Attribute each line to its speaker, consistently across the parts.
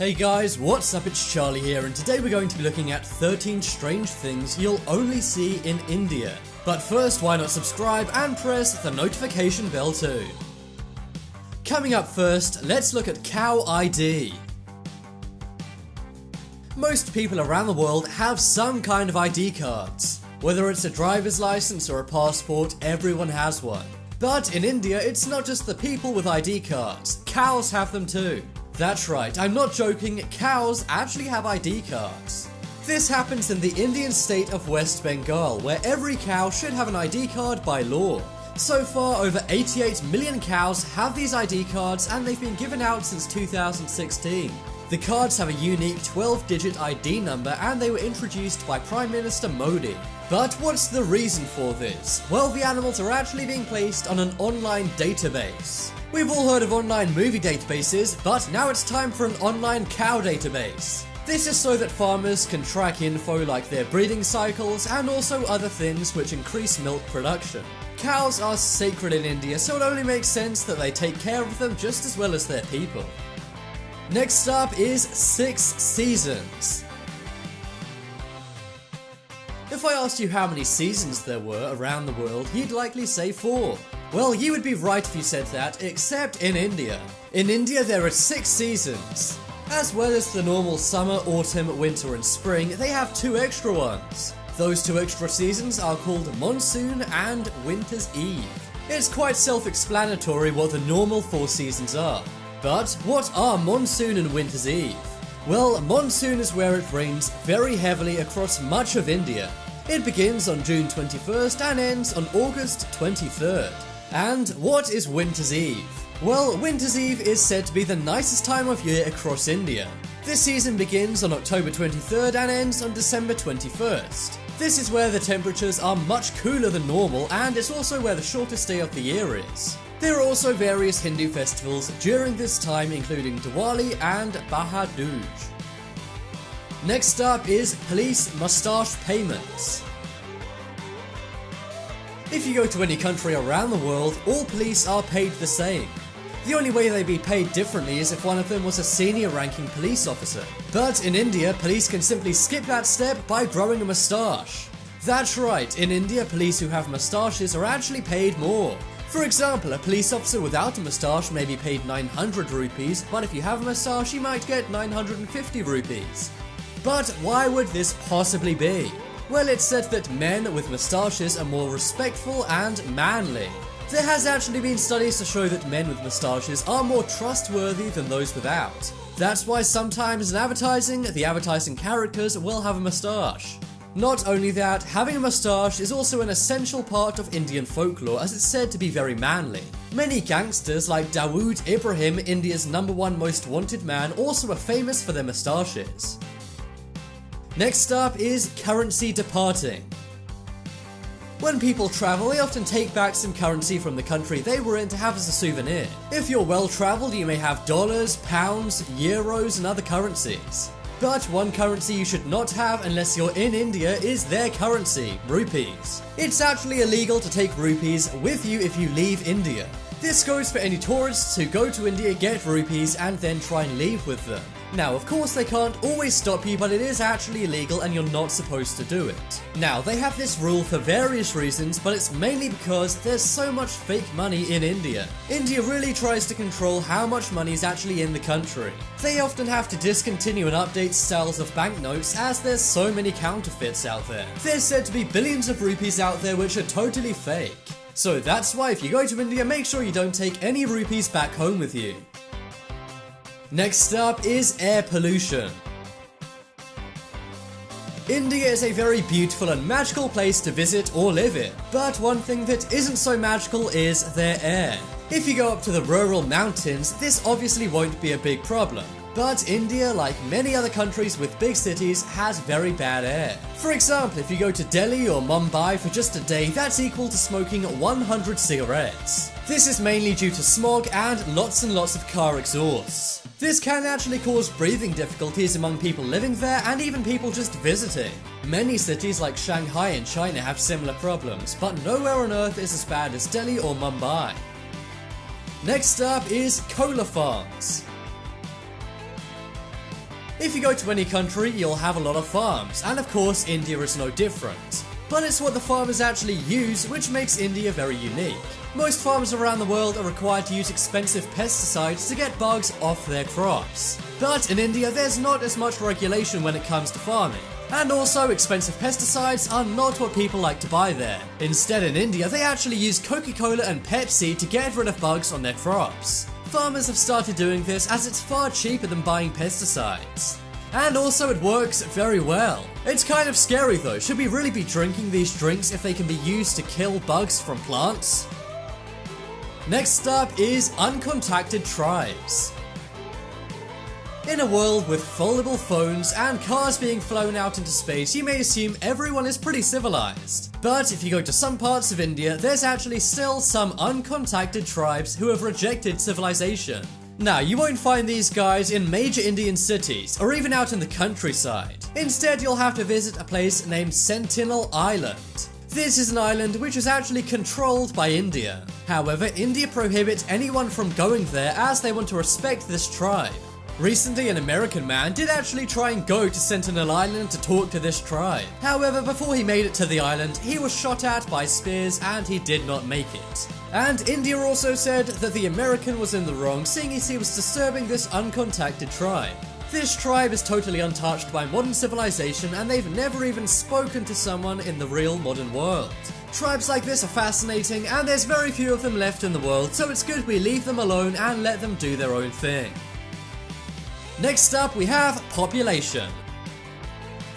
Speaker 1: Hey guys, what's up? It's Charlie here, and today we're going to be looking at 13 strange things you'll only see in India. But first, why not subscribe and press the notification bell too. Coming up first, let's look at cow ID. Most people around the world have some kind of ID cards. Whether it's a driver's license or a passport, everyone has one. But in India, it's not just the people with ID cards, cows have them too. That's right, I'm not joking, cows actually have ID cards. This happens in the Indian state of West Bengal, where every cow should have an ID card by law. So far, over 88 million cows have these ID cards, and they've been given out since 2016. The cards have a unique 12-digit ID number, and they were introduced by Prime Minister Modi. But what's the reason for this? Well, the animals are actually being placed on an online database. We've all heard of online movie databases, but now it's time for an online cow database. This is so that farmers can track info like their breeding cycles and also other things which increase milk production. Cows are sacred in India, so it only makes sense that they take care of them just as well as their people. Next up is 6 seasons. If I asked you how many seasons there were around the world, you'd likely say 4. Well, you would be right if you said that, except in India. In India there are 6 seasons. As well as the normal summer, autumn, winter and spring, they have 2 extra ones. Those 2 extra seasons are called monsoon and winter's eve. It's quite self-explanatory what the normal 4 seasons are. But what are monsoon and winter's eve? Well, monsoon is where it rains very heavily across much of India. It begins on June 21st and ends on August 23rd. And what is winter's eve? Well, winter's eve is said to be the nicest time of year across India. This season begins on October 23rd and ends on December 21st. This is where the temperatures are much cooler than normal, and it's also where the shortest day of the year is. There are also various Hindu festivals during this time, including Diwali and Bahar Dooj. Next up is police moustache payments. If you go to any country around the world, all police are paid the same. The only way they'd be paid differently is if one of them was a senior ranking police officer. But in India, police can simply skip that step by growing a moustache. That's right, in India, police who have moustaches are actually paid more. For example, a police officer without a moustache may be paid 900 rupees, but if you have a moustache, you might get 950 rupees. But why would this possibly be? Well, it's said that men with moustaches are more respectful and manly. There has actually been studies to show that men with moustaches are more trustworthy than those without. That's why sometimes in advertising, the advertising characters will have a moustache. Not only that, having a moustache is also an essential part of Indian folklore, as it's said to be very manly. Many gangsters like Dawood Ibrahim, India's #1 most wanted man, also are famous for their moustaches. Next up is currency departing. When people travel, they often take back some currency from the country they were in to have as a souvenir. If you're well traveled, you may have dollars, pounds, euros and other currencies. But one currency you should not have unless you're in India is their currency, rupees. It's actually illegal to take rupees with you if you leave India. This goes for any tourists who go to India, get rupees and then try and leave with them. Now, of course they can't always stop you, but it is actually illegal and you're not supposed to do it. Now, they have this rule for various reasons, but it's mainly because there's so much fake money in India. India really tries to control how much money is actually in the country. They often have to discontinue and update styles of banknotes as there's so many counterfeits out there. There's said to be billions of rupees out there which are totally fake. So that's why if you go to India, make sure you don't take any rupees back home with you. Next up is air pollution. India is a very beautiful and magical place to visit or live in, but one thing that isn't so magical is their air. If you go up to the rural mountains, this obviously won't be a big problem. But India, like many other countries with big cities, has very bad air. For example, if you go to Delhi or Mumbai for just a day, that's equal to smoking 100 cigarettes. This is mainly due to smog and lots of car exhausts. This can actually cause breathing difficulties among people living there and even people just visiting. Many cities like Shanghai in China have similar problems, but nowhere on earth is as bad as Delhi or Mumbai. Next up is cola farms. If you go to any country, you'll have a lot of farms, and of course India is no different. But it's what the farmers actually use which makes India very unique. Most farmers around the world are required to use expensive pesticides to get bugs off their crops. But in India there's not as much regulation when it comes to farming. And also, expensive pesticides are not what people like to buy there. Instead, in India, they actually use Coca-Cola and Pepsi to get rid of bugs on their crops. Farmers have started doing this as it's far cheaper than buying pesticides. And also, it works very well. It's kind of scary though. Should we really be drinking these drinks if they can be used to kill bugs from plants? Next up is uncontacted tribes. In a world with foldable phones and cars being flown out into space, you may assume everyone is pretty civilized. But if you go to some parts of India, there's actually still some uncontacted tribes who have rejected civilization. Now, you won't find these guys in major Indian cities or even out in the countryside. Instead, you'll have to visit a place named Sentinel Island. This is an island which is actually controlled by India. However, India prohibits anyone from going there as they want to respect this tribe. Recently, an American man did actually try and go to Sentinel Island to talk to this tribe. However, before he made it to the island, he was shot at by spears and he did not make it. And India also said that the American was in the wrong, seeing as he was disturbing this uncontacted tribe. This tribe is totally untouched by modern civilization and they've never even spoken to someone in the real modern world. Tribes like this are fascinating and there's very few of them left in the world, so it's good we leave them alone and let them do their own thing. Next up, we have population.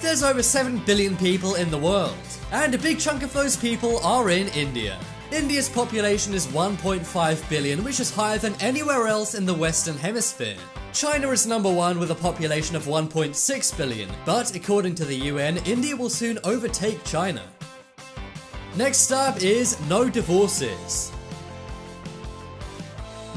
Speaker 1: There's over 7 billion people in the world, and a big chunk of those people are in India. India's population is 1.5 billion, which is higher than anywhere else in the Western Hemisphere. China is number 1 with a population of 1.6 billion, but according to the UN, India will soon overtake China. Next up is no divorces.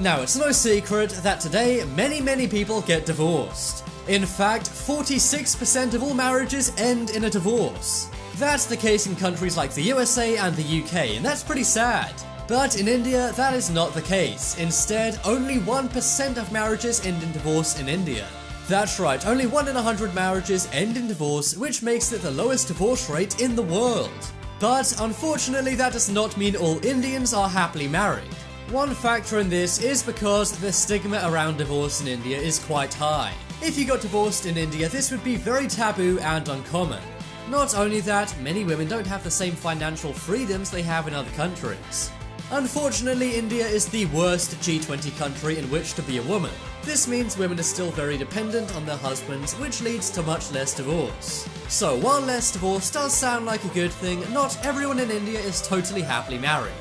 Speaker 1: Now, it's no secret that today many people get divorced. In fact, 46% of all marriages end in a divorce. That's the case in countries like the USA and the UK, and that's pretty sad. But in India, that is not the case. Instead, only 1% of marriages end in divorce in India. That's right, only 1 in 100 marriages end in divorce, which makes it the lowest divorce rate in the world. But unfortunately, that does not mean all Indians are happily married. One factor in this is because the stigma around divorce in India is quite high. If you got divorced in India, this would be very taboo and uncommon. Not only that, many women don't have the same financial freedoms they have in other countries. Unfortunately, India is the worst G20 country in which to be a woman. This means women are still very dependent on their husbands, which leads to much less divorce. So while less divorce does sound like a good thing, not everyone in India is totally happily married.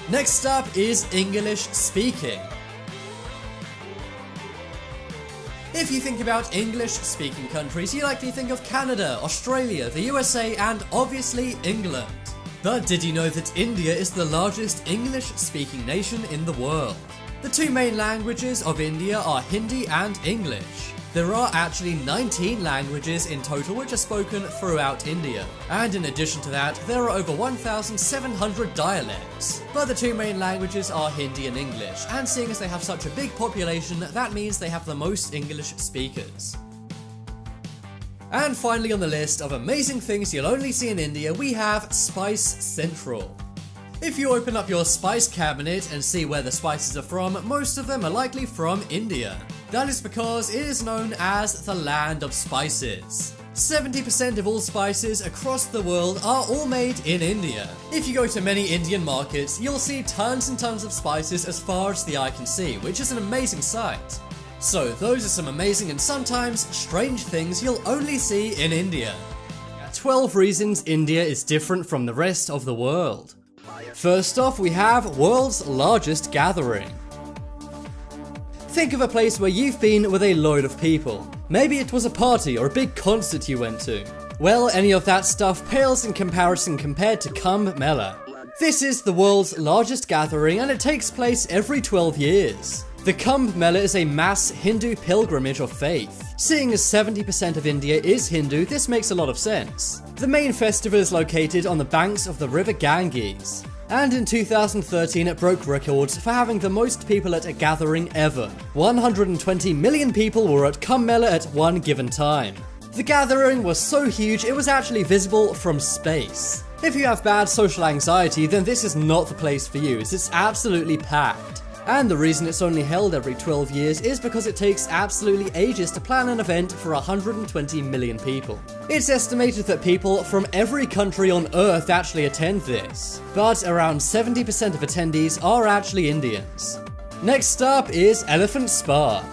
Speaker 1: Next up is English speaking. If you think about English-speaking countries, you likely think of Canada, Australia, the USA, and obviously England. But did you know that India is the largest English-speaking nation in the world? The 2 main languages of India are Hindi and English. There are actually 19 languages in total which are spoken throughout India. And in addition to that, there are over 1,700 dialects. But the 2 main languages are Hindi and English, and seeing as they have such a big population, that means they have the most English speakers. And finally on the list of amazing things you'll only see in India, we have Spice Central. If you open up your spice cabinet and see where the spices are from, most of them are likely from India. That is because it is known as the land of spices. 70% of all spices across the world are all made in India. If you go to many Indian markets, you'll see tons and tons of spices as far as the eye can see, which is an amazing sight. So those are some amazing and sometimes strange things you'll only see in India. 12 reasons India is different from the rest of the world. First off, we have world's largest gathering. Think of a place where you've been with a load of people. Maybe it was a party or a big concert you went to. Well, any of that stuff pales in comparison compared to Kumbh Mela. This is the world's largest gathering and it takes place every 12 years. The Kumbh Mela is a mass Hindu pilgrimage of faith. Seeing as 70% of India is Hindu, this makes a lot of sense. The main festival is located on the banks of the river Ganges. And in 2013 it broke records for having the most people at a gathering ever. 120 million people were at Kumbh Mela at one given time. The gathering was so huge it was actually visible from space. If you have bad social anxiety, then this is not the place for you, as it's absolutely packed. And the reason it's only held every 12 years is because it takes absolutely ages to plan an event for 120 million people. It's estimated that people from every country on Earth actually attend this, but around 70% of attendees are actually Indians. Next up is Elephant Spa.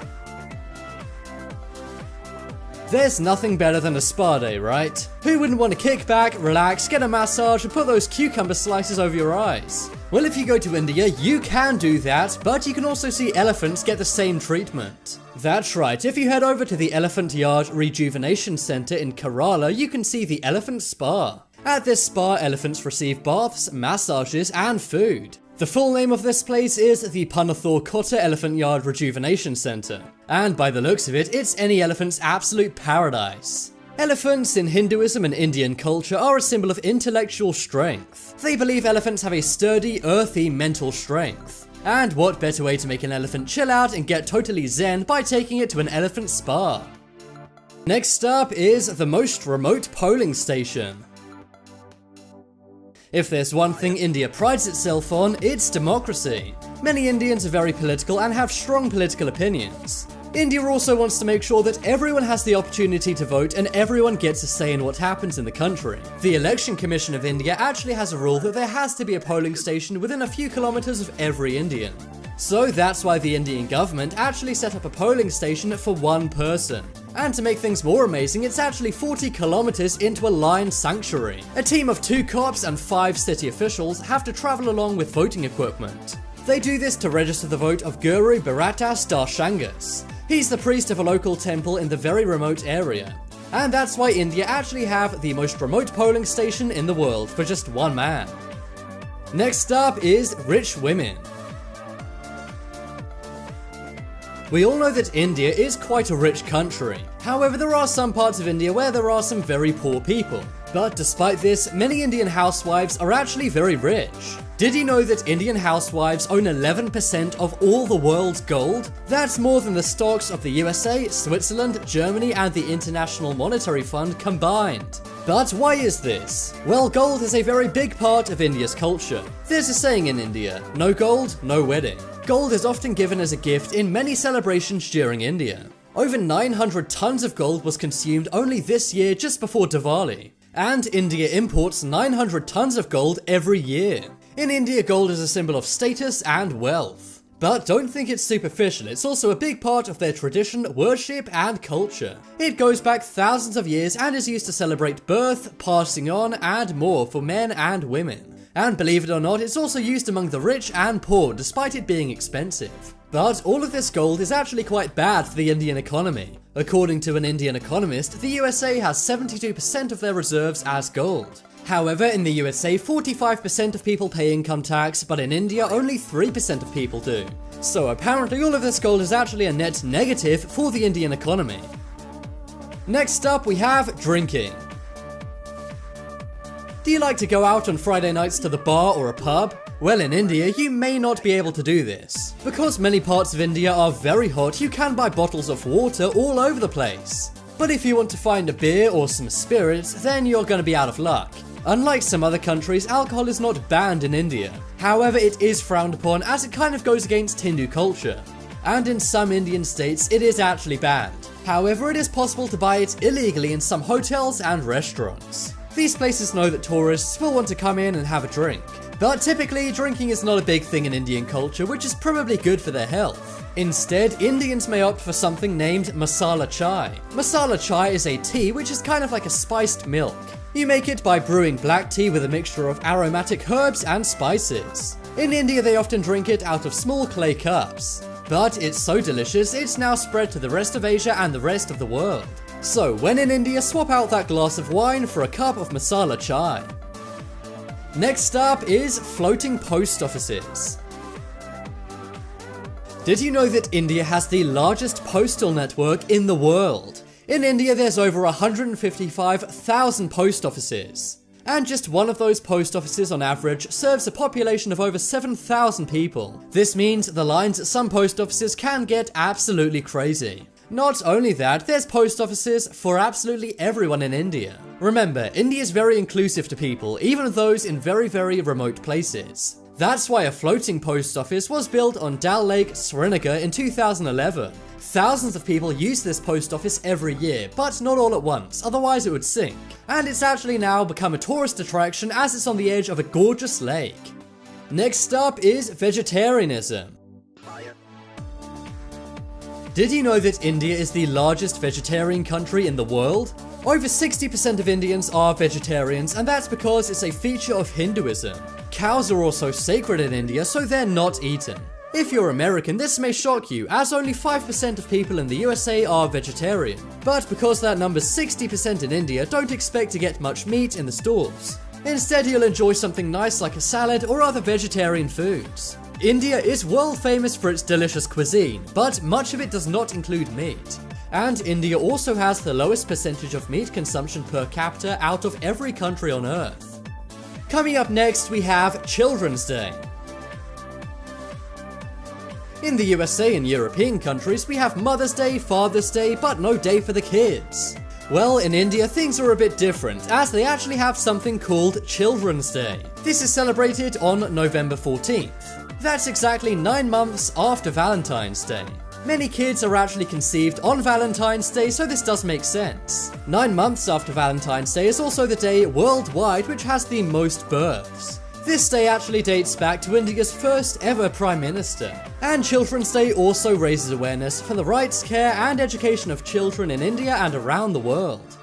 Speaker 1: There's nothing better than a spa day, right? Who wouldn't want to kick back, relax, get a massage, and put those cucumber slices over your eyes? Well, if you go to India, you can do that, but you can also see elephants get the same treatment. That's right, if you head over to the Elephant Yard Rejuvenation Center in Kerala, you can see the Elephant Spa. At this spa, elephants receive baths, massages, and food. The full name of this place is the Panathur Kotta Elephant Yard Rejuvenation Center, and by the looks of it, it's any elephant's absolute paradise. Elephants in Hinduism and Indian culture are a symbol of intellectual strength. They believe elephants have a sturdy, earthy mental strength. And what better way to make an elephant chill out and get totally zen by taking it to an elephant spa? Next up is the most remote polling station. If there's one thing India prides itself on, it's democracy. Many Indians are very political and have strong political opinions. India also wants to make sure that everyone has the opportunity to vote and everyone gets a say in what happens in the country. The Election Commission of India actually has a rule that there has to be a polling station within a few kilometers of every Indian. So that's why the Indian government actually set up a polling station for one person. And to make things more amazing, it's actually 40 kilometers into a lion sanctuary. A team of 2 cops and 5 city officials have to travel along with voting equipment. They do this to register the vote of Guru Bharatas Darshangas. He's the priest of a local temple in the very remote area. And that's why India actually have the most remote polling station in the world for just one man. Next up is rich women. We all know that India is quite a rich country. However, there are some parts of India where there are some very poor people. But despite this, many Indian housewives are actually very rich. Did you know that Indian housewives own 11% of all the world's gold? That's more than the stocks of the USA, Switzerland, Germany, and the International Monetary Fund combined. But why is this? Well, gold is a very big part of India's culture. There's a saying in India, no gold, no wedding. Gold is often given as a gift in many celebrations during India. Over 900 tons of gold was consumed only this year just before Diwali. And India imports 900 tons of gold every year. In India, gold is a symbol of status and wealth. But don't think it's superficial, it's also a big part of their tradition, worship, and culture. It goes back thousands of years and is used to celebrate birth, passing on, and more for men and women. And believe it or not, it's also used among the rich and poor, despite it being expensive. But all of this gold is actually quite bad for the Indian economy. According to an Indian economist, the USA has 72% of their reserves as gold. However, in the USA, 45% of people pay income tax, but in India, only 3% of people do. So apparently all of this gold is actually a net negative for the Indian economy. Next up, we have drinking. Do you like to go out on Friday nights to the bar or a pub? Well, in India, you may not be able to do this. Because many parts of India are very hot, you can buy bottles of water all over the place. But if you want to find a beer or some spirits, then you're going to be out of luck. Unlike some other countries, alcohol is not banned in India. However, it is frowned upon as it kind of goes against Hindu culture. And in some Indian states, it is actually banned. However, it is possible to buy it illegally in some hotels and restaurants. These places know that tourists will want to come in and have a drink. But typically, drinking is not a big thing in Indian culture, which is probably good for their health. Instead, Indians may opt for something named masala chai. Masala chai is a tea which is kind of like a spiced milk. You make it by brewing black tea with a mixture of aromatic herbs and spices. In India, they often drink it out of small clay cups. But it's so delicious, it's now spread to the rest of Asia and the rest of the world. So when in India, swap out that glass of wine for a cup of masala chai. Next up is floating post offices. Did you know that India has the largest postal network in the world? In India, there's over 155,000 post offices. And just one of those post offices on average serves a population of over 7,000 people. This means the lines at some post offices can get absolutely crazy. Not only that, there's post offices for absolutely everyone in India. Remember, India is very inclusive to people, even those in very, very remote places. That's why a floating post office was built on Dal Lake, Srinagar in 2011. Thousands of people use this post office every year, but not all at once, otherwise it would sink. And it's actually now become a tourist attraction as it's on the edge of a gorgeous lake. Next up is vegetarianism. Did you know that India is the largest vegetarian country in the world? Over 60% of Indians are vegetarians, and that's because it's a feature of Hinduism. Cows are also sacred in India, so they're not eaten. If you're American, this may shock you, as only 5% of people in the USA are vegetarian. But because that number's 60% in India, don't expect to get much meat in the stores. Instead, you'll enjoy something nice like a salad or other vegetarian foods. India is world famous for its delicious cuisine, but much of it does not include meat. And India also has the lowest percentage of meat consumption per capita out of every country on Earth. Coming up next, we have Children's Day. In the USA and European countries, we have Mother's Day, Father's Day, but no day for the kids. Well, in India, things are a bit different, as they actually have something called Children's Day. This is celebrated on November 14th. That's exactly 9 months after Valentine's Day. Many kids are actually conceived on Valentine's Day, so this does make sense. 9 months after Valentine's Day is also the day worldwide which has the most births. This day actually dates back to India's first ever Prime Minister. And Children's Day also raises awareness for the rights, care and education of children in India and around the world.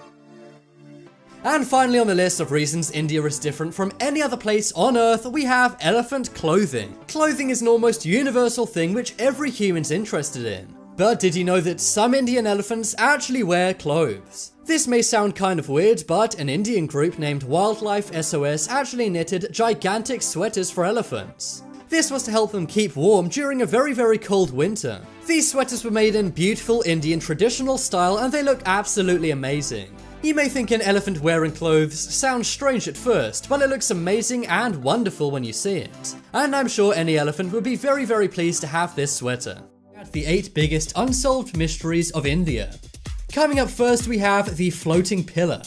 Speaker 1: And finally on the list of reasons India is different from any other place on Earth, we have elephant clothing. Clothing is an almost universal thing which every human's interested in. But did you know that some Indian elephants actually wear clothes? This may sound kind of weird, but an Indian group named Wildlife SOS actually knitted gigantic sweaters for elephants. This was to help them keep warm during a very, very cold winter. These sweaters were made in beautiful Indian traditional style and they look absolutely amazing. You may think an elephant wearing clothes sounds strange at first, but it looks amazing and wonderful when you see it. And I'm sure any elephant would be very, very pleased to have this sweater. At the 8 biggest unsolved mysteries of India. Coming up first, we have the floating pillar.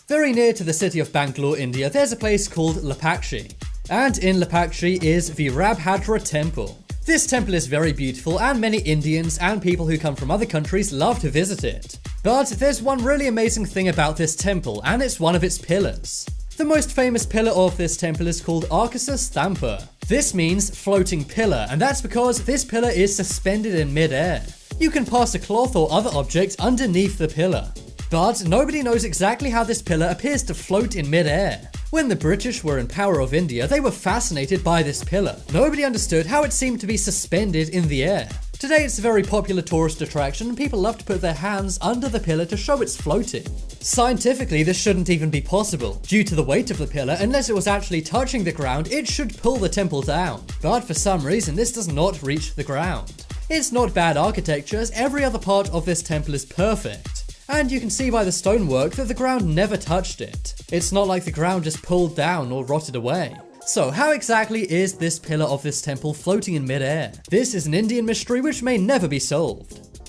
Speaker 1: Very near to the city of Bangalore, India, there's a place called Lapakshi. And in Lapakshi is the Rabhadra temple. This temple is very beautiful and many Indians and people who come from other countries love to visit it. But there's one really amazing thing about this temple, and it's one of its pillars. The most famous pillar of this temple is called Akasa Stampa. This means floating pillar, and that's because this pillar is suspended in mid-air. You can pass a cloth or other object underneath the pillar. But nobody knows exactly how this pillar appears to float in mid-air. When the British were in power of India, they were fascinated by this pillar. Nobody understood how it seemed to be suspended in the air. Today it's a very popular tourist attraction and people love to put their hands under the pillar to show it's floating. Scientifically, this shouldn't even be possible. Due to the weight of the pillar, unless it was actually touching the ground, it should pull the temple down. But for some reason, this does not reach the ground. It's not bad architecture, as every other part of this temple is perfect. And you can see by the stonework that the ground never touched it. It's not like the ground just pulled down or rotted away. So how exactly is this pillar of this temple floating in mid-air? This is an Indian mystery which may never be solved.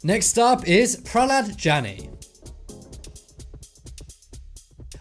Speaker 1: Next up is PRAHLAD JANI.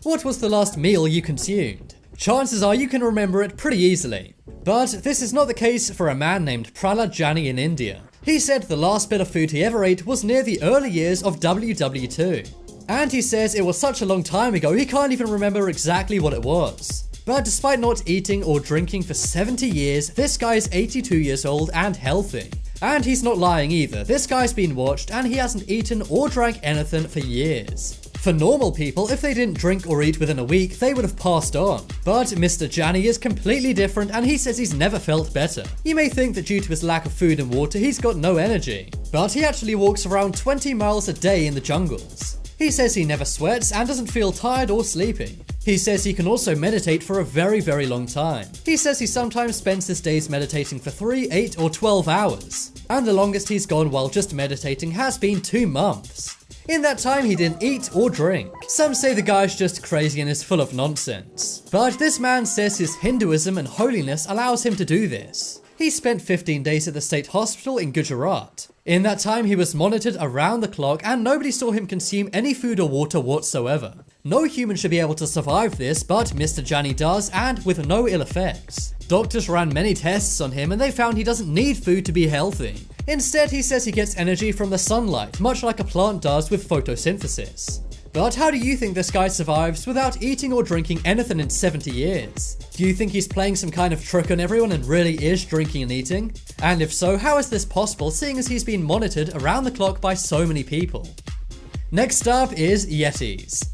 Speaker 1: What was the last meal you consumed? Chances are you can remember it pretty easily. But this is not the case for a man named PRAHLAD JANI in India. He said the last bit of food he ever ate was near the early years of WW2. And he says it was such a long time ago he can't even remember exactly what it was. But despite not eating or drinking for 70 years, this guy is 82 years old and healthy. And he's not lying either, this guy's been watched and he hasn't eaten or drank anything for years. For normal people, if they didn't drink or eat within a week, they would have passed on. But Mr. JANI is completely different and he says he's never felt better. You may think that due to his lack of food and water, he's got no energy. But he actually walks around 20 miles a day in the jungles. He says he never sweats and doesn't feel tired or sleepy. He says he can also meditate for a very, very long time. He says he sometimes spends his days meditating for 3, 8 or 12 hours. And the longest he's gone while just meditating has been 2 months. In that time, he didn't eat or drink. Some say the guy's just crazy and is full of nonsense. But this man says his Hinduism and holiness allows him to do this. He spent 15 days at the state hospital in Gujarat. In that time, he was monitored around the clock and nobody saw him consume any food or water whatsoever. No human should be able to survive this, but Mr. Jani does, and with no ill effects. Doctors ran many tests on him and they found he doesn't need food to be healthy. Instead, he says he gets energy from the sunlight, much like a plant does with photosynthesis. But how do you think this guy survives without eating or drinking anything in 70 years? Do you think he's playing some kind of trick on everyone and really is drinking and eating? And if so, how is this possible seeing as he's been monitored around the clock by so many people? Next up is Yetis.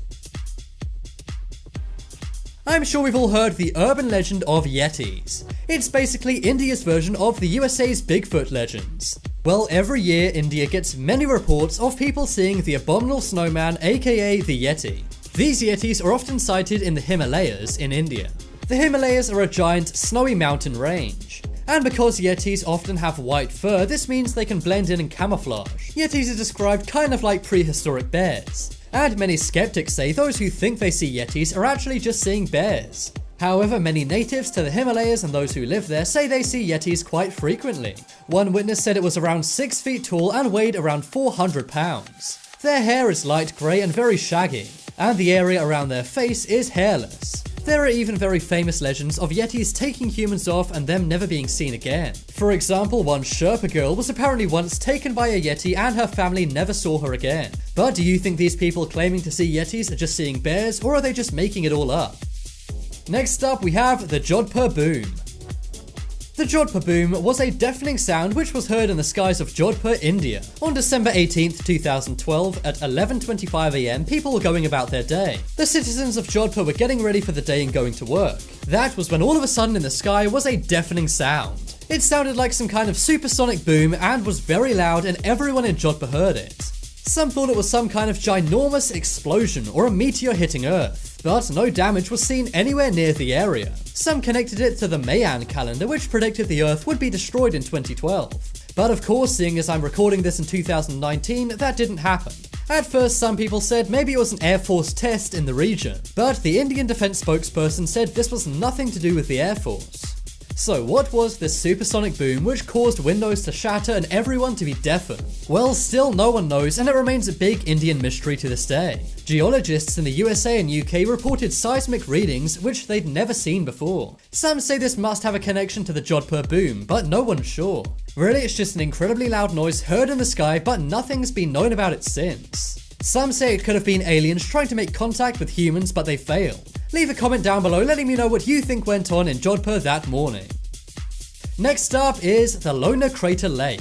Speaker 1: I'm sure we've all heard the urban legend of Yetis. It's basically India's version of the USA's Bigfoot legends. Well, every year India gets many reports of people seeing the abominable snowman, aka the Yeti. These Yetis are often sighted in the Himalayas in India. The Himalayas are a giant snowy mountain range. And because Yetis often have white fur, this means they can blend in and camouflage. Yetis are described kind of like prehistoric bears. And many skeptics say those who think they see Yetis are actually just seeing bears. However, many natives to the Himalayas and those who live there say they see Yetis quite frequently. One witness said it was around 6 feet tall and weighed around 400 pounds. Their hair is light grey and very shaggy, and the area around their face is hairless. There are even very famous legends of Yetis taking humans off and them never being seen again. For example, one Sherpa girl was apparently once taken by a Yeti and her family never saw her again. But do you think these people claiming to see Yetis are just seeing bears, or are they just making it all up? Next up, we have the Jodhpur boom. The Jodhpur boom was a deafening sound which was heard in the skies of Jodhpur, India. On December 18th, 2012, at 11:25 AM, people were going about their day. The citizens of Jodhpur were getting ready for the day and going to work. That was when all of a sudden in the sky was a deafening sound. It sounded like some kind of supersonic boom and was very loud, and everyone in Jodhpur heard it. Some thought it was some kind of ginormous explosion or a meteor hitting Earth, but no damage was seen anywhere near the area. Some connected it to the Mayan calendar, which predicted the Earth would be destroyed in 2012. But of course, seeing as I'm recording this in 2019, that didn't happen. At first, some people said maybe it was an Air Force test in the region, but the Indian defense spokesperson said this was nothing to do with the Air Force. So what was this supersonic boom which caused windows to shatter and everyone to be deafened? Well, still no one knows, and it remains a big Indian mystery to this day. Geologists in the USA and UK reported seismic readings which they'd never seen before. Some say this must have a connection to the Jodhpur boom, but no one's sure. Really, it's just an incredibly loud noise heard in the sky, but nothing's been known about it since. Some say it could have been aliens trying to make contact with humans, but they failed. Leave a comment down below letting me know what you think went on in Jodhpur that morning. Next up is the Lonar Crater Lake.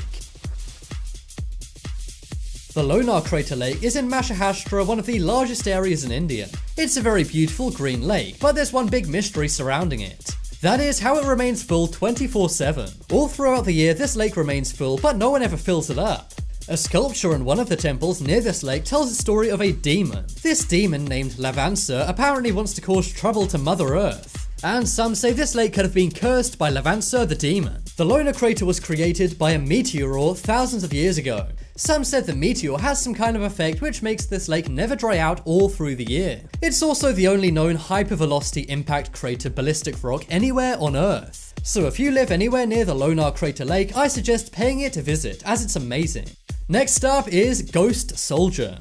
Speaker 1: The Lonar Crater Lake is in Maharashtra, one of the largest areas in India. It's a very beautiful green lake, but there's one big mystery surrounding it. That is how it remains full 24/7. All throughout the year this lake remains full, but no one ever fills it up. A sculpture in one of the temples near this lake tells the story of a demon. This demon, named Lavansa, apparently wants to cause trouble to Mother Earth. And some say this lake could have been cursed by Lavansa the demon. The Lonar crater was created by a meteor thousands of years ago. Some said the meteor has some kind of effect which makes this lake never dry out all through the year. It's also the only known hypervelocity impact crater ballistic rock anywhere on Earth. So if you live anywhere near the Lonar Crater Lake, I suggest paying it a visit, as it's amazing. Next up is Ghost Soldier.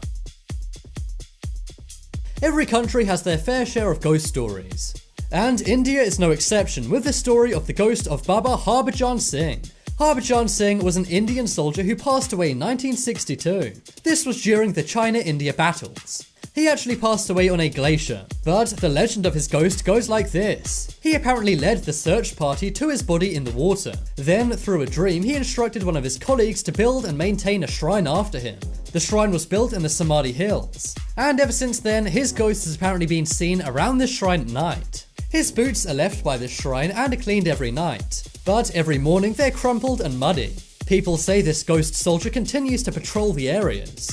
Speaker 1: Every country has their fair share of ghost stories. And India is no exception, with the story of the ghost of Baba Harbhajan Singh. Harbhajan Singh was an Indian soldier who passed away in 1962. This was during the China-India battles. He actually passed away on a glacier, but the legend of his ghost goes like this. He apparently led the search party to his body in the water. Then, through a dream, he instructed one of his colleagues to build and maintain a shrine after him. The shrine was built in the Samadhi Hills, and ever since then, his ghost has apparently been seen around this shrine at night. His boots are left by this shrine and are cleaned every night, but every morning they're crumpled and muddy. People say this ghost soldier continues to patrol the areas.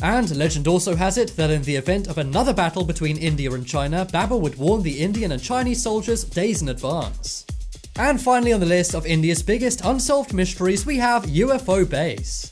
Speaker 1: And legend also has it that in the event of another battle between India and China, Baba would warn the Indian and Chinese soldiers days in advance. And finally on the list of India's biggest unsolved mysteries, we have UFO base.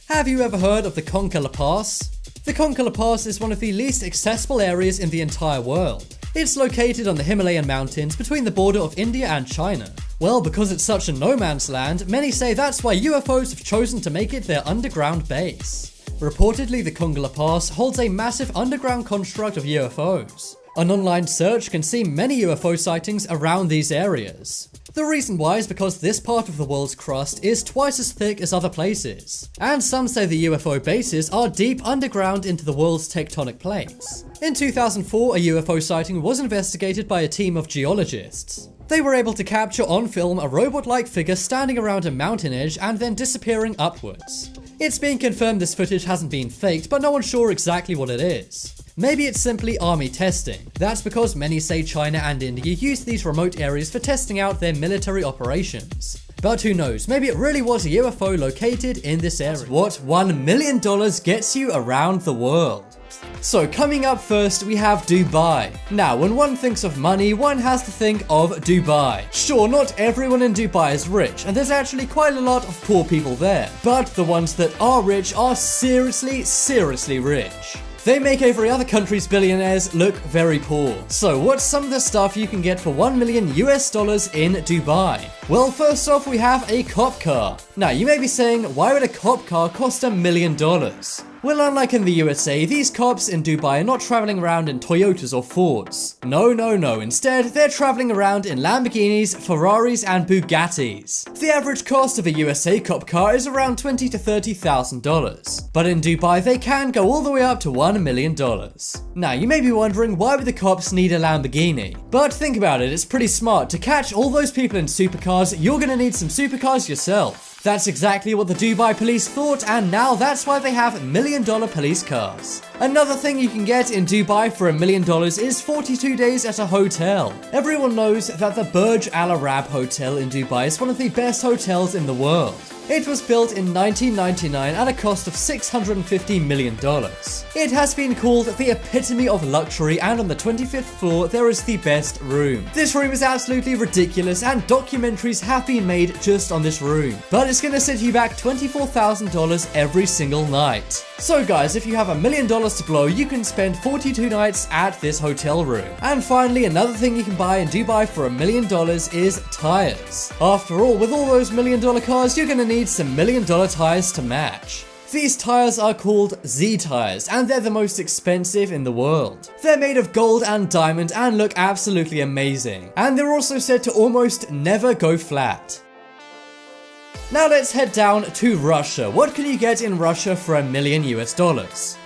Speaker 1: Have you ever heard of the Konkala Pass? The Konkola Pass is one of the least accessible areas in the entire world. It's located on the Himalayan mountains between the border of India and China. Well, because it's such a no man's land, many say that's why UFOs have chosen to make it their underground base. Reportedly, the Konkola Pass holds a massive underground construct of UFOs. An online search can see many UFO sightings around these areas. The reason why is because this part of the world's crust is twice as thick as other places. And some say the UFO bases are deep underground into the world's tectonic plates. In 2004, a UFO sighting was investigated by a team of geologists. They were able to capture on film a robot-like figure standing around a mountain edge and then disappearing upwards. It's been confirmed this footage hasn't been faked, but no one's sure exactly what it is. Maybe it's simply army testing. That's because many say China and India use these remote areas for testing out their military operations. But who knows, maybe it really was a UFO located in this area. What $1 million gets you around the world? So coming up first, we have Dubai. Now, when one thinks of money, one has to think of Dubai. Sure, not everyone in Dubai is rich, and there's actually quite a lot of poor people there. But the ones that are rich are seriously rich. They make every other country's billionaires look very poor. So what's some of the stuff you can get for $1 million in Dubai? Well, first off, we have a cop car. Now, you may be saying, why would a cop car cost $1 million? Well, unlike in the USA, these cops in Dubai are not traveling around in Toyotas or Fords. No. Instead, they're traveling around in Lamborghinis, Ferraris, and Bugattis. The average cost of a USA cop car is around $20,000 to $30,000. But in Dubai, they can go all the way up to $1 million. Now, you may be wondering, why would the cops need a Lamborghini? But think about it, it's pretty smart. To catch all those people in supercars, you're gonna need some supercars yourself. That's exactly what the Dubai police thought, and now that's why they have $1 million police cars. Another thing you can get in Dubai for $1 million is 42 days at a hotel. Everyone knows that the Burj Al Arab Hotel in Dubai is one of the best hotels in the world. It was built in 1999 at a cost of $650 million. It has been called the epitome of luxury, and on the 25th floor there is the best room. This room is absolutely ridiculous, and documentaries have been made just on this room. But it's gonna set you back $24,000 every single night. So guys, if you have $1 million to blow, you can spend 42 nights at this hotel room. And finally, another thing you can buy in Dubai for $1 million is tires. After all, with all those $1 million cars, you're gonna need some $1 million tires to match. These tires are called Z tires, and they're the most expensive in the world. They're made of gold and diamond and look absolutely amazing. And they're also said to almost never go flat. Now let's head down to Russia. What can you get in Russia for $1 million?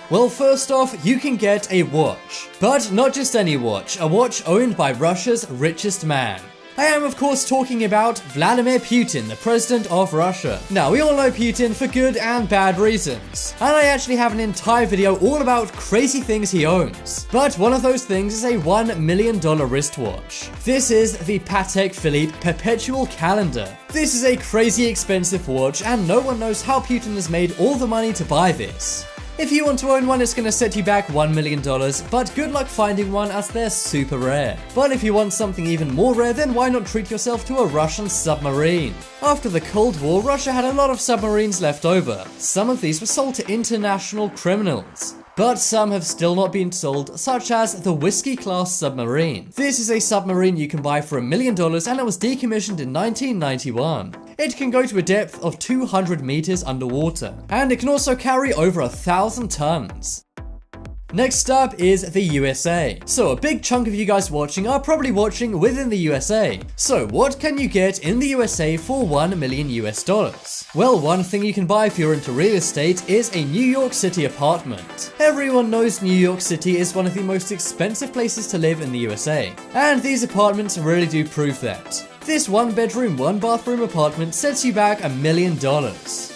Speaker 1: Well, first off, you can get a watch. But not just any watch, a watch owned by Russia's richest man. I am of course talking about Vladimir Putin, the president of Russia. Now, we all know Putin for good and bad reasons, and I actually have an entire video all about crazy things he owns. But one of those things is a $1 million wristwatch. This is the Patek Philippe Perpetual Calendar. This is a crazy expensive watch, and no one knows how Putin has made all the money to buy this. If you want to own one, it's gonna set you back $1 million, but good luck finding one as they're super rare. But if you want something even more rare, then why not treat yourself to a Russian submarine? After the Cold War, Russia had a lot of submarines left over. Some of these were sold to international criminals. But some have still not been sold, such as the Whiskey-class submarine. This is a submarine you can buy for $1 million, and it was decommissioned in 1991. It can go to a depth of 200 meters underwater, and it can also carry over 1,000 tons. Next up is the USA. So a big chunk of you guys watching are probably watching within the USA. So what can you get in the USA for $1 million? Well, one thing you can buy if you're into real estate is a New York City apartment. Everyone knows New York City is one of the most expensive places to live in the USA, and these apartments really do prove that. This 1-bedroom, 1-bathroom apartment sets you back $1 million.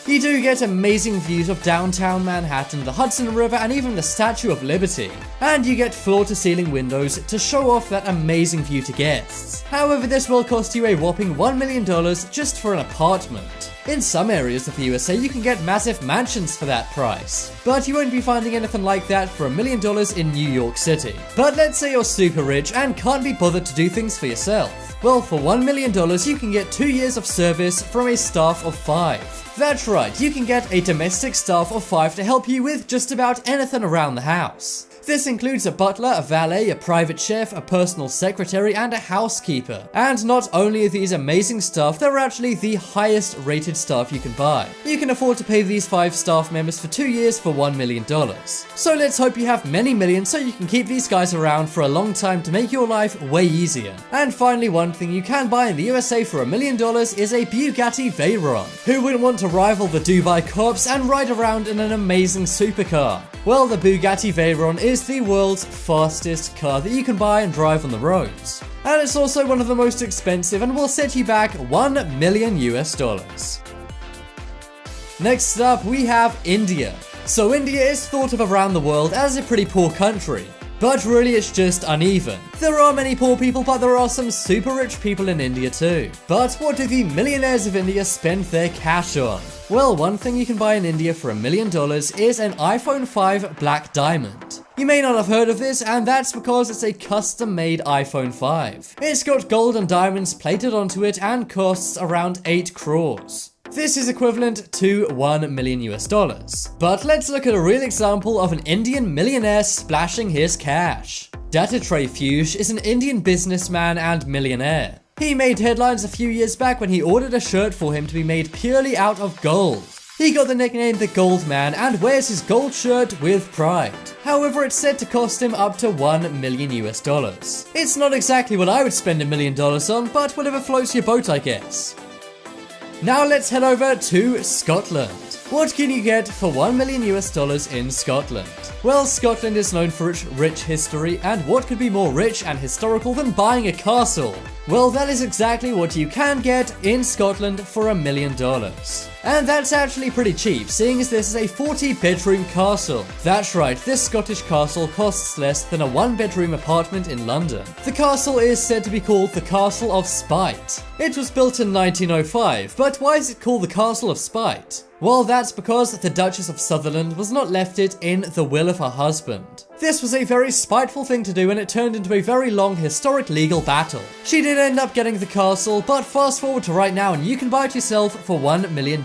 Speaker 1: You do get amazing views of downtown Manhattan, the Hudson River, and even the Statue of Liberty. And you get floor-to-ceiling windows to show off that amazing view to guests. However, this will cost you a whopping $1 million just for an apartment. In some areas of the USA, you can get massive mansions for that price, but you won't be finding anything like that for $1 million in New York City. But let's say you're super rich and can't be bothered to do things for yourself. Well, for $1 million, you can get 2 years of service from a staff of 5. That's right, you can get a domestic staff of 5 to help you with just about anything around the house. This includes a butler, a valet, a private chef, a personal secretary, and a housekeeper. And not only are these amazing staff, they're actually the highest rated staff you can buy. You can afford to pay these 5 staff members for 2 years for $1 million. So let's hope you have many millions so you can keep these guys around for a long time to make your life way easier. And finally, one thing you can buy in the USA for $1 million is a Bugatti Veyron. Who wouldn't want to rival the Dubai cops and ride around in an amazing supercar? Well, the Bugatti Veyron is the world's fastest car that you can buy and drive on the roads. And it's also one of the most expensive and will set you back $1 million US. Next up, we have India. So India is thought of around the world as a pretty poor country. But really it's just uneven. There are many poor people, but there are some super rich people in India too. But what do the millionaires of India spend their cash on? Well, one thing you can buy in India for $1 million is an iPhone 5 Black Diamond. You may not have heard of this, and that's because it's a custom-made iPhone 5. It's got gold and diamonds plated onto it and costs around 8 crores. This is equivalent to $1 million US. But let's look at a real example of an Indian millionaire splashing his cash. Dattatray Fuge is an Indian businessman and millionaire. He made headlines a few years back when he ordered a shirt for him to be made purely out of gold. He got the nickname the Gold Man and wears his gold shirt with pride. However, it's said to cost him up to $1 million US. It's not exactly what I would spend $1 million on, but whatever floats your boat, I guess. Now let's head over to Scotland. What can you get for $1 million US in Scotland? Well, Scotland is known for its rich history, and what could be more rich and historical than buying a castle? Well, that is exactly what you can get in Scotland for $1 million. And that's actually pretty cheap, seeing as this is a 40-bedroom castle. That's right, this Scottish castle costs less than a 1-bedroom apartment in London. The castle is said to be called the Castle of Spite. It was built in 1905, but why is it called the Castle of Spite? Well, that's because the Duchess of Sutherland was not left it in the will of her husband. This was a very spiteful thing to do, and it turned into a very long historic legal battle. She did end up getting the castle, but fast forward to right now and you can buy it yourself for $1 million.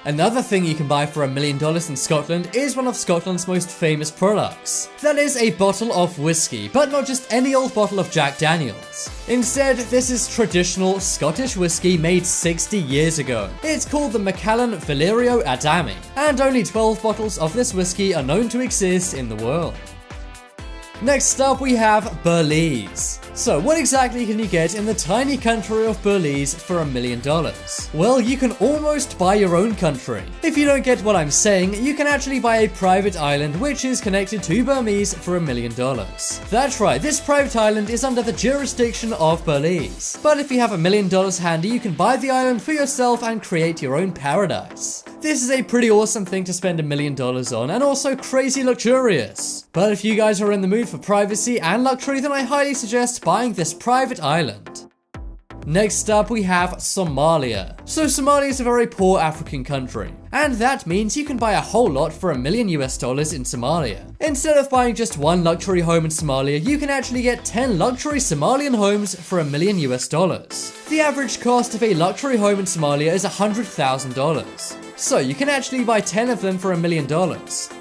Speaker 1: Another thing you can buy for $1 million in Scotland is one of Scotland's most famous products. That is a bottle of whiskey, but not just any old bottle of Jack Daniels. Instead, this is traditional Scottish whiskey made 60 years ago. It's called the Macallan Valerio Adami, and only 12 bottles of this whiskey are known to exist in the world. Next up, we have Belize. So what exactly can you get in the tiny country of Belize for $1 million? Well, you can almost buy your own country. If you don't get what I'm saying, you can actually buy a private island which is connected to Burmese for $1 million. That's right, this private island is under the jurisdiction of Belize. But if you have $1 million handy, you can buy the island for yourself and create your own paradise. This is a pretty awesome thing to spend $1 million on, and also crazy luxurious. But if you guys are in the mood for privacy and luxury, then I highly suggest buying this private island. Next up, we have Somalia. So Somalia is a very poor African country, and that means you can buy a whole lot for $1 million US in Somalia. Instead of buying just one luxury home in Somalia, you can actually get 10 luxury Somalian homes for $1 million US. The average cost of a luxury home in Somalia is $100,000. So you can actually buy 10 of them for $1 million.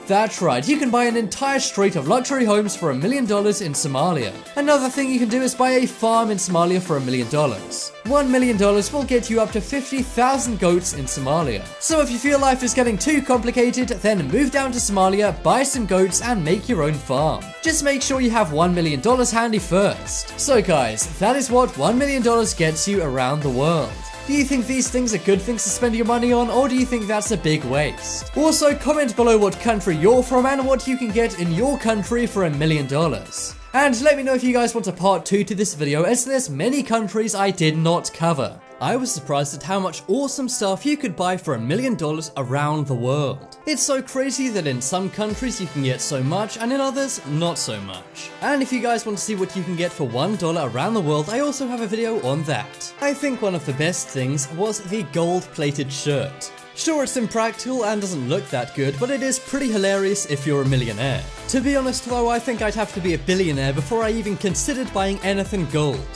Speaker 1: That's right, you can buy an entire street of luxury homes for $1 million in Somalia. Another thing you can do is buy a farm in Somalia for $1 million. $1 million will get you up to 50,000 goats in Somalia. So if you feel life is getting too complicated, then move down to Somalia, buy some goats, and make your own farm. Just make sure you have $1 million handy first. So guys, that is what $1 million gets you around the world. Do you think these things are good things to spend your money on, or do you think that's a big waste? Also, comment below what country you're from and what you can get in your country for $1 million. And let me know if you guys want a part 2 to this video, as there's many countries I did not cover. I was surprised at how much awesome stuff you could buy for $1 million around the world. It's so crazy that in some countries you can get so much and in others not so much. And if you guys want to see what you can get for $1 around the world, I also have a video on that. I think one of the best things was the gold-plated shirt. Sure, it's impractical and doesn't look that good, but it is pretty hilarious if you're a millionaire. To be honest though, I think I'd have to be a billionaire before I even considered buying anything gold.